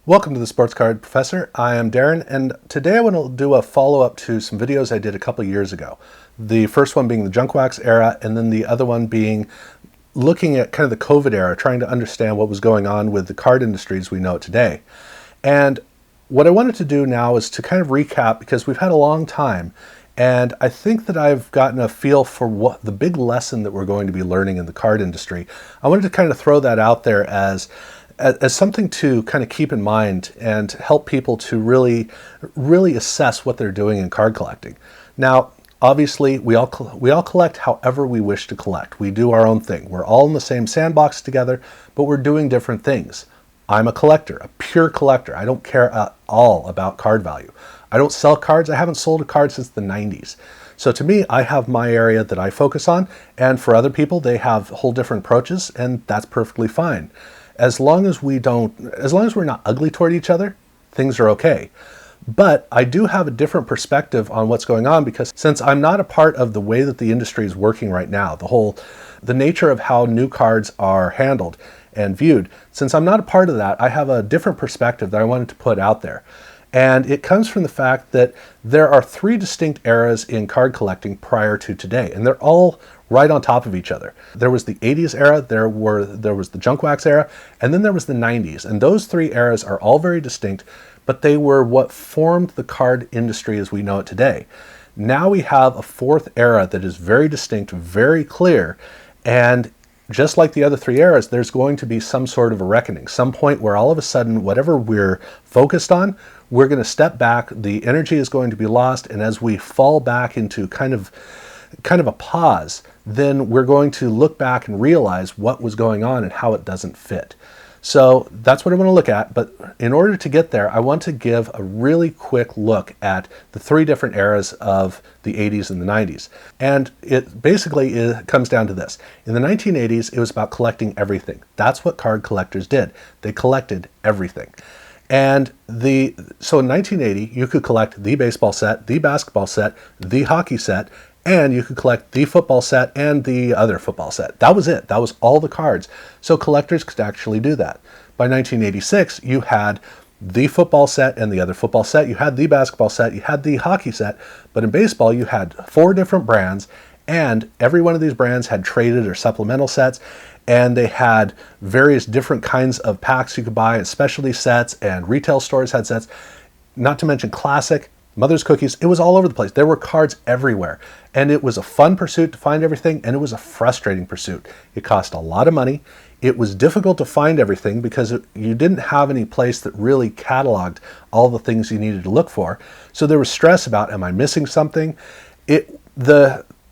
Welcome to the Sports Card Professor. I am Darren, and today I want to do a follow-up to some videos I did a couple years ago. The first one being the junk wax era, and then the other one being looking at kind of the COVID era, trying to understand what was going on with the card industry as we know it today. And what I wanted to do now is to kind of recap, because we've had a long time, and I think that I've gotten a feel for what the big lesson that we're going to be learning in the card industry. I wanted to kind of throw that out there as something to kind of keep in mind and help people to really assess what they're doing in card collecting. Now, obviously, we all collect however we wish to collect. We do our own thing. We're all in the same sandbox together, but we're doing different things. I'm a collector, a pure collector. I don't care at all about card value. I don't sell cards. I haven't sold a card since the 90s. So to me, I have my area that I focus on, and for other people, they have whole different approaches, and that's perfectly fine. As long as we're not ugly toward each other, things are okay. But I do have a different perspective on what's going on, because since I'm not a part of the way that the industry is working right now, the nature of how new cards are handled and viewed, since I'm not a part of that, I have a different perspective that I wanted to put out there. And it comes from the fact that there are three distinct eras in card collecting prior to today, and they're all right on top of each other. There was the 80s era, there was the junk wax era, and then there was the 90s. And those three eras are all very distinct, but they were what formed the card industry as we know it today. Now we have a fourth era that is very distinct, very clear, and just like the other three eras, there's going to be some sort of a reckoning, some point where all of a sudden, whatever we're focused on, we're going to step back, the energy is going to be lost, and as we fall back into kind of a pause, then we're going to look back and realize what was going on and how it doesn't fit. So that's what I want to look at, but in order to get there, I want to give a really quick look at the three different eras of the 80s and the 90s. And it basically comes down to this. In the 1980s, it was about collecting everything. That's what card collectors did. They collected everything. And so in 1980, you could collect the baseball set, the basketball set, the hockey set, and you could collect the football set and the other football set. That was it. That was all the cards. So collectors could actually do that. By 1986, you had the football set and the other football set. You had the basketball set. You had the hockey set. But in baseball, you had 4 different brands, and every one of these brands had traded or supplemental sets, and they had various different kinds of packs you could buy, and specialty sets, and retail stores had sets, not to mention classic, Mother's Cookies. It was all over the place. There were cards everywhere. And it was a fun pursuit to find everything, and it was a frustrating pursuit. It cost a lot of money. It was difficult to find everything because you didn't have any place that really cataloged all the things you needed to look for. So there was stress about, am I missing something? It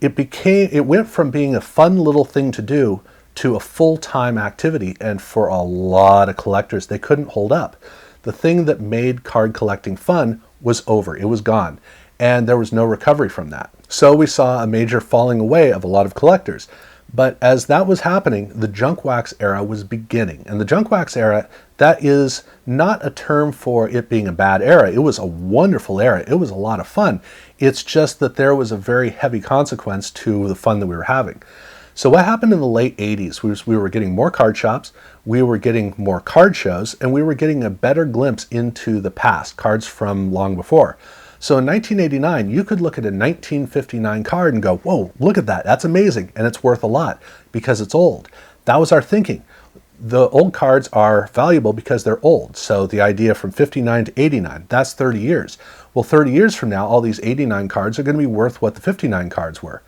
went from being a fun little thing to do to a full-time activity, and for a lot of collectors, they couldn't hold up. The thing that made card collecting fun was over. It was gone. And there was no recovery from that. So we saw a major falling away of a lot of collectors. But as that was happening, the junk wax era was beginning. And the junk wax era, that is not a term for it being a bad era. It was a wonderful era. It was a lot of fun. It's just that there was a very heavy consequence to the fun that we were having. So what happened in the late 80s was we were getting more card shops, we were getting more card shows, and we were getting a better glimpse into the past, cards from long before. So in 1989, you could look at a 1959 card and go, whoa, look at that, that's amazing, and it's worth a lot because it's old. That was our thinking. The old cards are valuable because they're old. So the idea from 59 to 89, that's 30 years. Well, 30 years from now, all these 89 cards are going to be worth what the 59 cards were.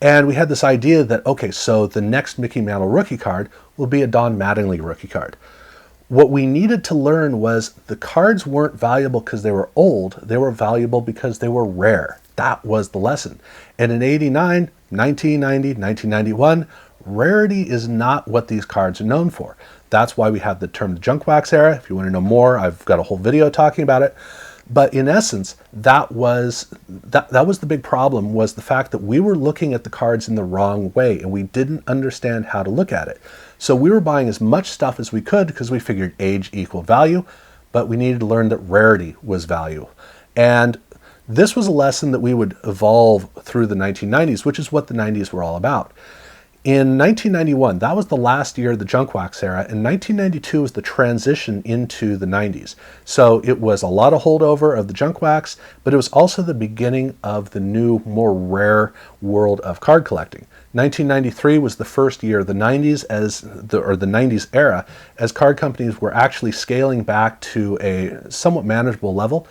And we had this idea that, okay, so the next Mickey Mantle rookie card will be a Don Mattingly rookie card. What we needed to learn was the cards weren't valuable because they were old. They were valuable because they were rare. That was the lesson. And in 89, 1990, 1991, rarity is not what these cards are known for. That's why we have the term the junk wax era. If you want to know more, I've got a whole video talking about it. But in essence, that was the big problem, was the fact that we were looking at the cards in the wrong way, and we didn't understand how to look at it. So we were buying as much stuff as we could because we figured age equal value, but we needed to learn that rarity was value. And this was a lesson that we would evolve through the 1990s, which is what the 90s were all about. In 1991, that was the last year of the junk wax era, and 1992 was the transition into the 90s. So it was a lot of holdover of the junk wax, but it was also the beginning of the new, more rare world of card collecting. 1993 was the first year of the 90s or the 90s era, as card companies were actually scaling back to a somewhat manageable level.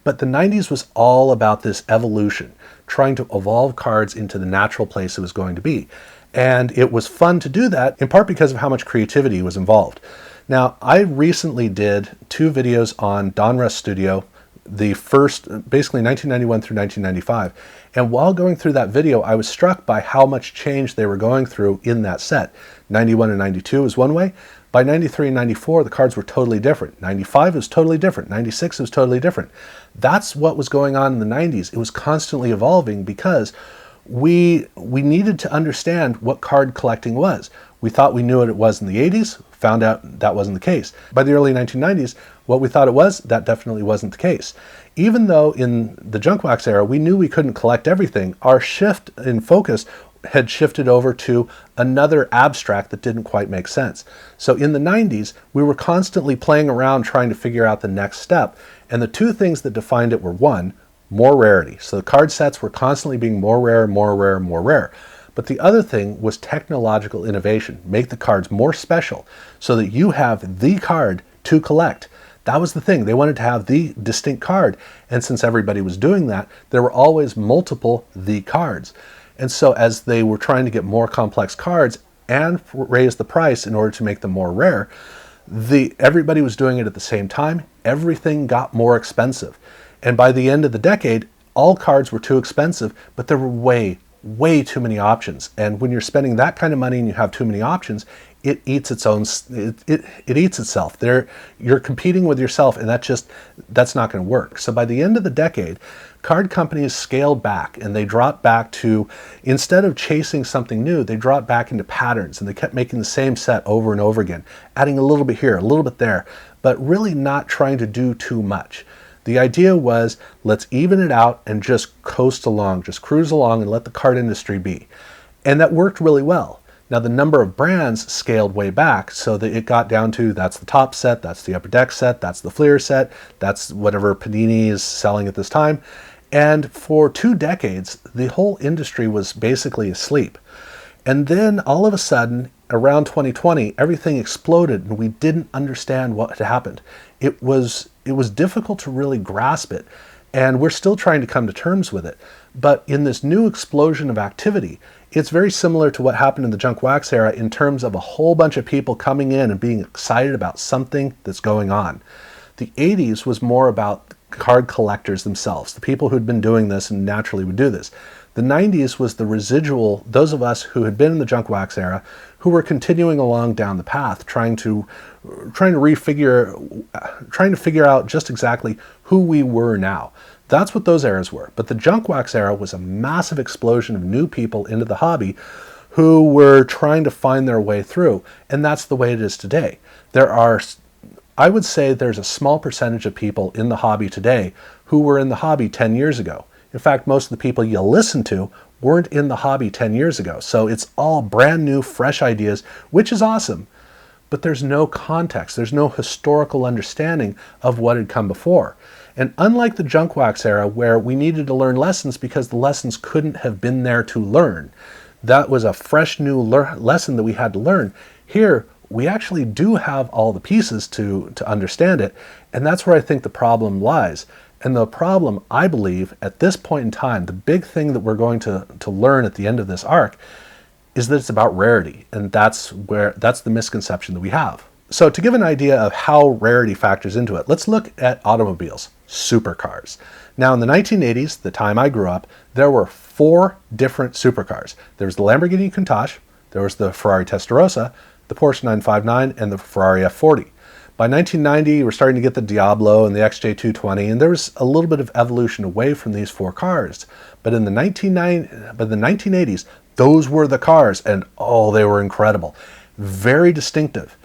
But the 90s was all about this evolution, trying to evolve cards into the natural place it was going to be. And it was fun to do that, in part because of how much creativity was involved. Now, I recently did 2 videos on Donruss Studio, the first, basically 1991 through 1995. And while going through that video, I was struck by how much change they were going through in that set. 91 and 92 was one way. By 93 and 94, the cards were totally different. 95 was totally different. 96 was totally different. That's what was going on in the 90s. It was constantly evolving because we needed to understand what card collecting was. We thought we knew what it was in the 80s, found out that wasn't the case. By the early 1990s, what we thought it was, that definitely wasn't the case. Even though in the junk wax era, we knew we couldn't collect everything, our shift in focus had shifted over to another abstract that didn't quite make sense. So in the 90s, we were constantly playing around trying to figure out the next step. And the 2 things that defined it were, 1, more rarity. So the card sets were constantly being more rare, more rare, more rare. But the other thing was technological innovation. Make the cards more special so that you have the card to collect. That was the thing. They wanted to have the distinct card. And since everybody was doing that, there were always multiple the cards. And so as they were trying to get more complex cards and raise the price in order to make them more rare, everybody was doing it at the same time. Everything got more expensive. And by the end of the decade, all cards were too expensive, but there were way too many options. And when you're spending that kind of money and you have too many options, it eats its own, it eats itself. You're competing with yourself, and that's not going to work. So by the end of the decade, card companies scaled back, and they dropped back to, instead of chasing something new, they dropped back into patterns, and they kept making the same set over and over again, adding a little bit here, a little bit there, but really not trying to do too much. The idea was, let's even it out and just coast along, just cruise along and let the card industry be. And that worked really well. Now the number of brands scaled way back so that it got down to, that's the top set, that's the upper deck set, that's the Fleer set, that's whatever Panini is selling at this time. And for 2 decades, the whole industry was basically asleep. And then all of a sudden, around 2020, everything exploded and we didn't understand what had happened. It was difficult to really grasp it, and we're still trying to come to terms with it. But in this new explosion of activity, it's very similar to what happened in the junk wax era in terms of a whole bunch of people coming in and being excited about something that's going on. The 80s was more about card collectors themselves, the people who'd been doing this and naturally would do this. The 90s was the residual, those of us who had been in the junk wax era, who were continuing along down the path, trying to figure out just exactly who we were now. That's what those eras were. But the junk wax era was a massive explosion of new people into the hobby who were trying to find their way through. And that's the way it is today. I would say there's a small percentage of people in the hobby today who were in the hobby 10 years ago. In fact, most of the people you listen to weren't in the hobby 10 years ago. So it's all brand new, fresh ideas, which is awesome. But there's no context. There's no historical understanding of what had come before. And unlike the junk wax era, where we needed to learn lessons because the lessons couldn't have been there to learn, that was a fresh new lesson that we had to learn. Here, we actually do have all the pieces to understand it. And that's where I think the problem lies. And the problem, I believe, at this point in time, the big thing that we're going to learn at the end of this arc is that it's about rarity. And that's the misconception that we have. So to give an idea of how rarity factors into it, let's look at automobiles, supercars. Now in the 1980s, the time I grew up, there were 4 different supercars. There was the Lamborghini Countach, there was the Ferrari Testarossa, the Porsche 959, and the Ferrari F40. By 1990, we're starting to get the Diablo and the XJ220, and there was a little bit of evolution away from these 4 cars. But in the 1980s, those were the cars, and oh, they were incredible. Very distinctive.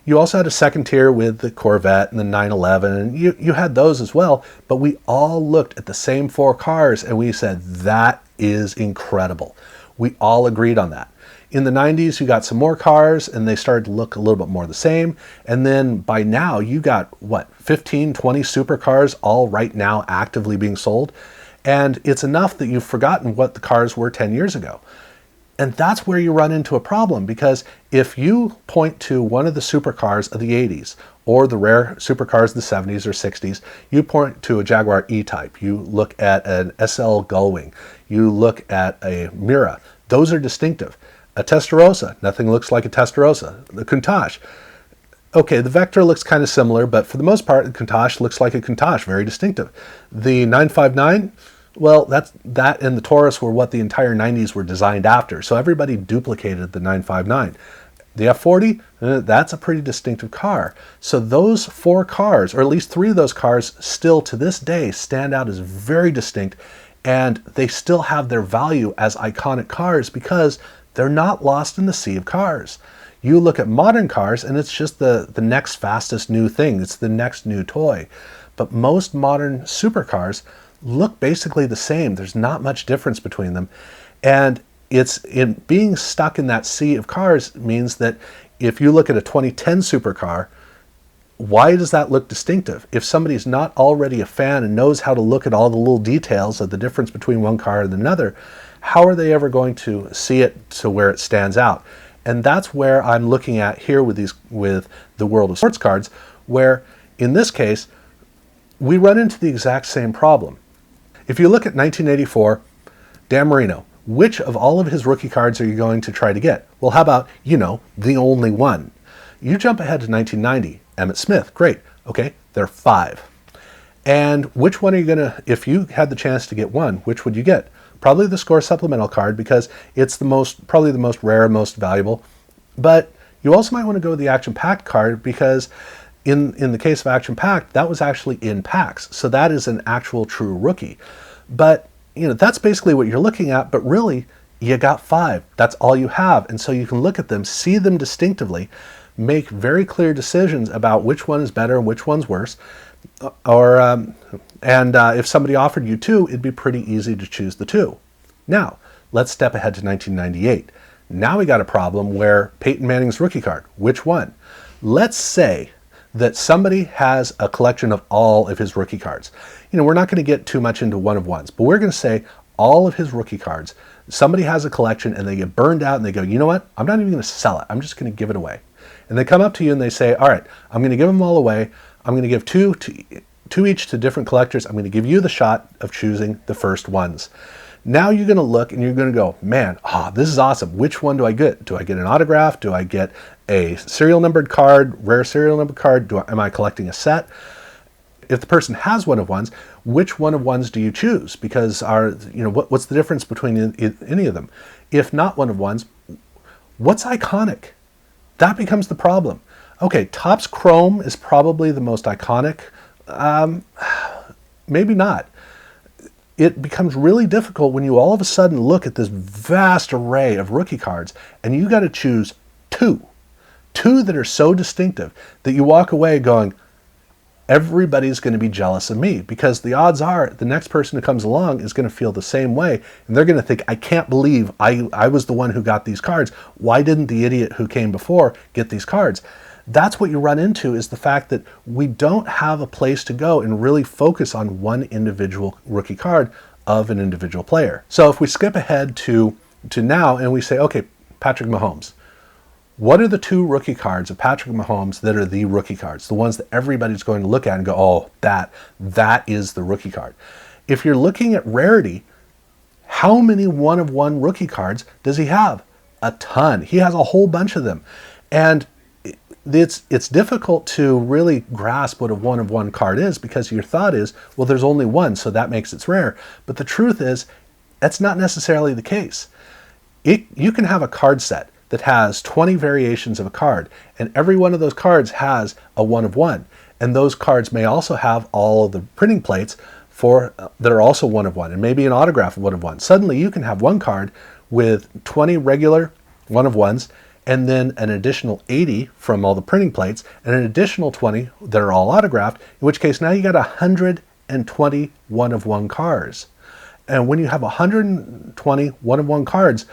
You also had a second tier with the Corvette and the 911, and you had those as well, but we all looked at the same 4 cars and we said, that is incredible. We all agreed on that. In the 90s, you got some more cars and they started to look a little bit more the same. And then by now you got what, 15, 20 supercars all right now actively being sold. And it's enough that you've forgotten what the cars were 10 years ago. And that's where you run into a problem, because if you point to one of the supercars of the 80s or the rare supercars of the 70s or 60s, you point to a Jaguar E-Type, you look at an SL Gullwing, you look at a Mira, those are distinctive. A Testarossa, nothing looks like a Testarossa. The Countach, okay, the Vectra looks kind of similar, but for the most part, the Countach looks like a Countach, very distinctive. The 959, well, that and the Taurus were what the entire 90s were designed after, so everybody duplicated the 959. The F40, that's a pretty distinctive car. So those 4 cars, or at least 3 of those cars, still to this day stand out as very distinct, and they still have their value as iconic cars because they're not lost in the sea of cars. You look at modern cars and it's just the next fastest new thing. It's the next new toy. But most modern supercars look basically the same. There's not much difference between them. And being stuck in that sea of cars means that if you look at a 2010 supercar, why does that look distinctive? If somebody's not already a fan and knows how to look at all the little details of the difference between one car and another, how are they ever going to see it to where it stands out? And that's where I'm looking at here with the world of sports cards, where in this case, we run into the exact same problem. If you look at 1984, Dan Marino, which of all of his rookie cards are you going to try to get? Well, how about, the only one? You jump ahead to 1990, Emmitt Smith, great. Okay, there are 5. And which one are you gonna, if you had the chance to get one, which would you get? Probably the Score Supplemental card, because it's probably the most rare, most valuable. But you also might want to go with the Action Packed card, because in the case of Action Packed, that was actually in packs. So that is an actual true rookie. But that's basically what you're looking at, but really you got 5. That's all you have. And so you can look at them, see them distinctively, make very clear decisions about which one is better and which one's worse. If somebody offered you 2, it'd be pretty easy to choose the 2. Now, let's step ahead to 1998. Now we got a problem where Peyton Manning's rookie card, which one? Let's say that somebody has a collection of all of his rookie cards. We're not going to get too much into one of ones, but we're going to say all of his rookie cards. Somebody has a collection and they get burned out and they go, you know what? I'm not even going to sell it. I'm just going to give it away. And they come up to you and they say, all right, I'm going to give them all away. I'm going to give two each to different collectors. I'm going to give you the shot of choosing the first ones. Now you're going to look and you're going to go, man, this is awesome. Which one do I get? Do I get an autograph? Do I get a serial numbered card, rare serial numbered card? Am I collecting a set? If the person has one of ones, which one of ones do you choose? Because what's the difference between any of them? If not one of ones, what's iconic? That becomes the problem. Okay, Topps Chrome is probably the most iconic. Maybe not. It becomes really difficult when you all of a sudden look at this vast array of rookie cards and you got to choose 2 that are so distinctive that you walk away going, everybody's going to be jealous of me, because the odds are the next person who comes along is going to feel the same way, and they're going to think, I can't believe I was the one who got these cards. Why didn't the idiot who came before get these cards? That's what you run into, is the fact that we don't have a place to go and really focus on one individual rookie card of an individual player. So if we skip ahead to now and we say, okay, Patrick Mahomes. What are the 2 rookie cards of Patrick Mahomes that are the rookie cards? The ones that everybody's going to look at and go, oh, that is the rookie card. If you're looking at rarity, how many one-of-one rookie cards does he have? A ton. He has a whole bunch of them. And it's difficult to really grasp what a one-of-one card is, because your thought is, well, there's only one, so that makes it rare. But the truth is, that's not necessarily the case. You can have a card set that has 20 variations of a card, and every one of those cards has a one-of-one. And those cards may also have all of the printing plates that are also one-of-one, and maybe an autograph of one-of-one. Suddenly you can have one card with 20 regular one-of-ones, and then an additional 80 from all the printing plates, and an additional 20 that are all autographed, in which case now you got 120 one-of-one cards. And when you have 120 one-of-one cards,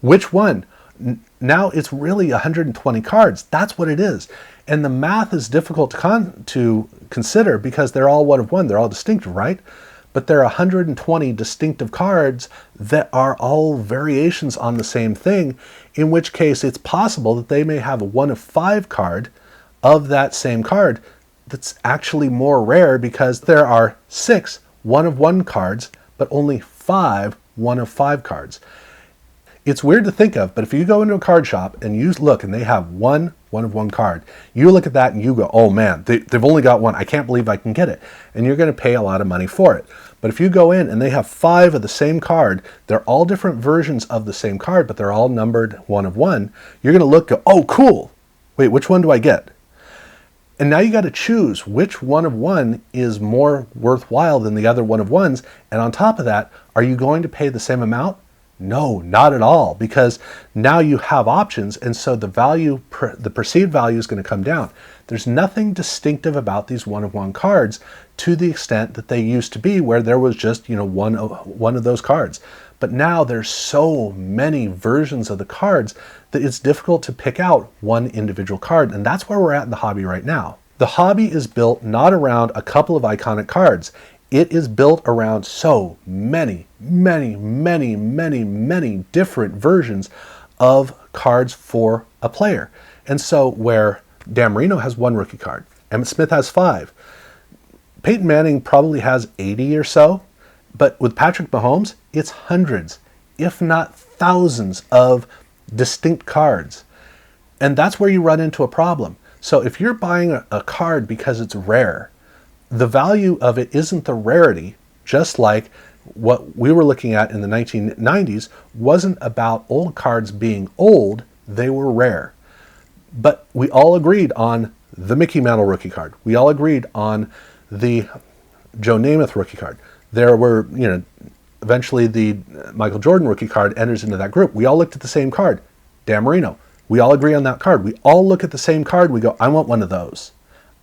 Which one? Now it's really 120 cards. That's what it is. And the math is difficult to consider because they're all one of one. They're all distinctive, right? But there are 120 distinctive cards that are all variations on the same thing, in which case it's possible that they may have a 1 of 5 card of that same card that's actually more rare because there are 6 1 of 1 cards, but only 5 1 of 5 cards. It's weird to think of, but if you go into a card shop and you look and they have 1 of 1 card, you look at that and you go, oh man, they've only got 1. I can't believe I can get it. And you're going to pay a lot of money for it. But if you go in and they have 5 of the same card, they're all different versions of the same card, but they're all numbered 1 of 1, you're going to look, go, oh cool. Wait, which one do I get? And now you got to choose which 1 of 1 is more worthwhile than the other 1 of 1s. And on top of that, are you going to pay the same amount? No, not at all, because now you have options, and so the value, the perceived value is going to come down. There's nothing distinctive about these 1 of 1 cards to the extent that they used to be, where there was just, one of those cards. But now there's so many versions of the cards that it's difficult to pick out one individual card, and that's where we're at in the hobby right now. The hobby is built not around a couple of iconic cards. It is built around so many, many, many, many, many different versions of cards for a player. And so where Dan Marino has 1 rookie card, Emmitt Smith has 5, Peyton Manning probably has 80 or so, but with Patrick Mahomes, it's hundreds, if not thousands of distinct cards. And that's where you run into a problem. So if you're buying a card because it's rare, the value of it isn't the rarity, just like what we were looking at in the 1990s wasn't about old cards being old, they were rare. But we all agreed on the Mickey Mantle rookie card. We all agreed on the Joe Namath rookie card. There were, eventually the Michael Jordan rookie card enters into that group. We all looked at the same card, Dan Marino. We all agree on that card. We all look at the same card. We go, I want one of those.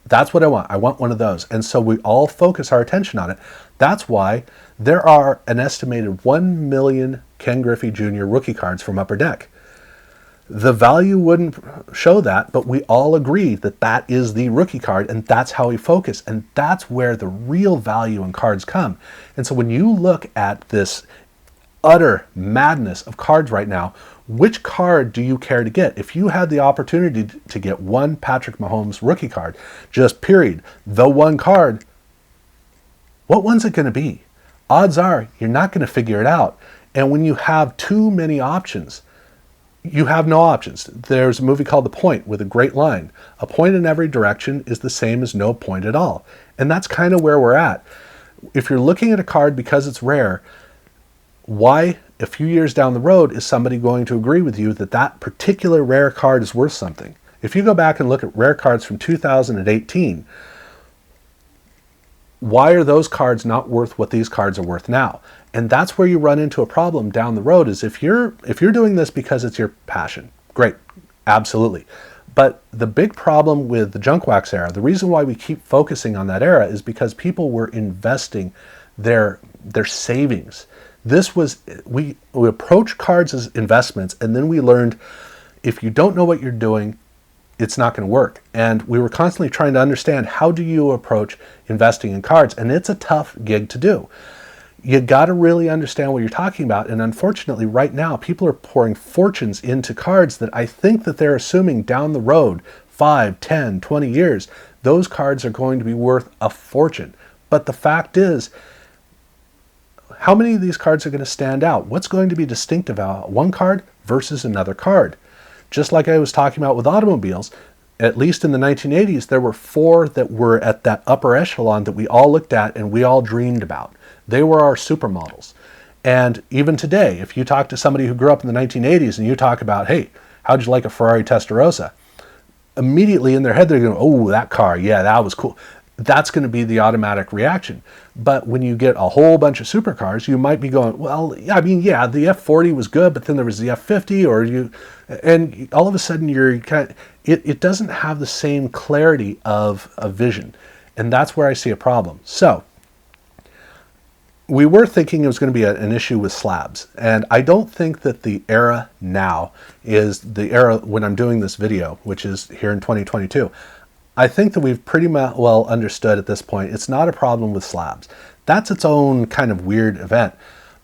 That's what I want. I want one of those. And so we all focus our attention on it. That's why there are an estimated 1 million Ken Griffey Jr. rookie cards from Upper Deck. The value wouldn't show that, but we all agree that that is the rookie card, and that's how we focus. And that's where the real value in cards come. And so when you look at this utter madness of cards right now, which card do you care to get? If you had the opportunity to get 1 Patrick Mahomes rookie card, just period, the 1 card, what one's it going to be? Odds are you're not going to figure it out. And when you have too many options, you have no options. There's a movie called The Point with a great line. A point in every direction is the same as no point at all. And that's kind of where we're at. If you're looking at a card because it's rare, why, a few years down the road, is somebody going to agree with you that that particular rare card is worth something? If you go back and look at rare cards from 2018, why are those cards not worth what these cards are worth now? And that's where you run into a problem down the road, is if you're doing this because it's your passion, great, absolutely. But the big problem with the junk wax era, the reason why we keep focusing on that era, is because people were investing their savings. This was, we approach cards as investments, and then we learned if you don't know what you're doing, it's not going to work. And we were constantly trying to understand, how do you approach investing in cards? And it's a tough gig to do. You got to really understand what you're talking about. And unfortunately, right now, people are pouring fortunes into cards that I think that they're assuming down the road, 5, 10, 20 years, those cards are going to be worth a fortune. But the fact is, how many of these cards are going to stand out? What's going to be distinctive about one card versus another card? Just like I was talking about with automobiles, at least in the 1980s, there were 4 that were at that upper echelon that we all looked at and we all dreamed about. They were our supermodels. And even today, if you talk to somebody who grew up in the 1980s and you talk about, hey, how'd you like a Ferrari Testarossa? Immediately in their head, they're going, oh, that car, yeah, that was cool. That's going to be the automatic reaction. But when you get a whole bunch of supercars, you might be going, well, I mean, yeah, the F40 was good, but then there was the F50, and all of a sudden it doesn't have the same clarity of vision. And that's where I see a problem. So we were thinking it was going to be an issue with slabs. And I don't think that the era now is the era when I'm doing this video, which is here in 2022. I think that we've pretty well understood at this point, it's not a problem with slabs. That's its own kind of weird event.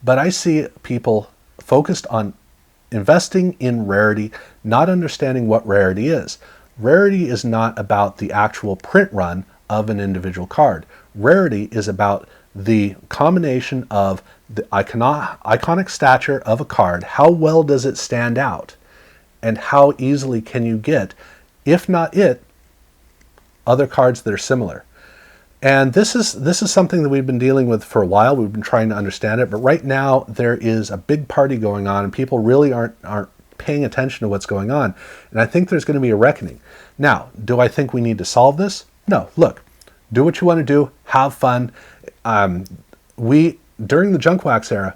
But I see people focused on investing in rarity, not understanding what rarity is. Rarity is not about the actual print run of an individual card. Rarity is about the combination of the iconic stature of a card, how well does it stand out, and how easily can you get, if not it, other cards that are similar. And this is something that we've been dealing with for a while. We've been trying to understand it, but right now there is a big party going on and people really aren't paying attention to what's going on. And I think there's going to be a reckoning. Now, do I think we need to solve this? No. Look, do what you want to do, have fun. During the junk wax era,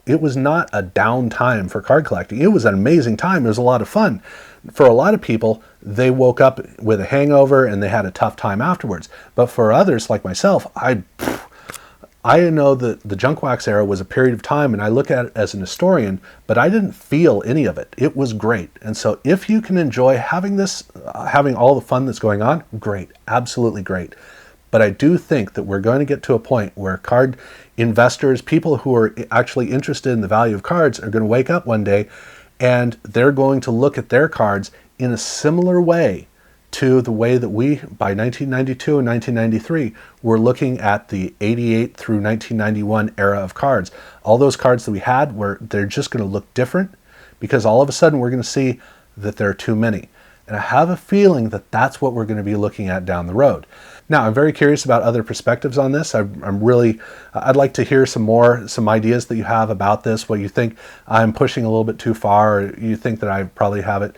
it was not a down time for card collecting. It was an amazing time. It was a lot of fun. For a lot of people, they woke up with a hangover and they had a tough time afterwards. But for others, like myself, I know that the junk wax era was a period of time, and I look at it as an historian, but I didn't feel any of it. It was great. And so if you can enjoy having all the fun that's going on, great, absolutely great. But I do think that we're going to get to a point where card investors, people who are actually interested in the value of cards, are going to wake up one day and they're going to look at their cards in a similar way to the way that we, by 1992 and 1993, were looking at the 88 through 1991 era of cards. All those cards that we had, they're just going to look different because all of a sudden we're going to see that there are too many. And I have a feeling that that's what we're going to be looking at down the road. Now, I'm very curious about other perspectives on this. I'd like to hear some ideas that you have about this, what you think I'm pushing a little bit too far, or you think that I probably have it.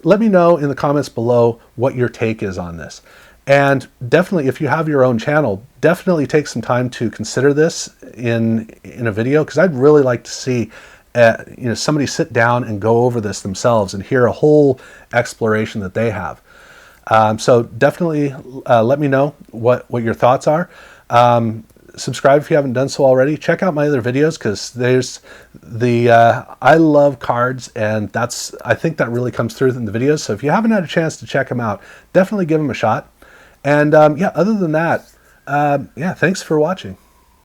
Let me know in the comments below what your take is on this. And definitely, if you have your own channel, definitely take some time to consider this in a video, because I'd really like to see somebody sit down and go over this themselves and hear a whole exploration that they have. So definitely let me know what your thoughts are. Subscribe if you haven't done so already. Check out my other videos, because I love cards, and I think that really comes through in the videos. So if you haven't had a chance to check them out, definitely give them a shot. And yeah, other than that, yeah, thanks for watching.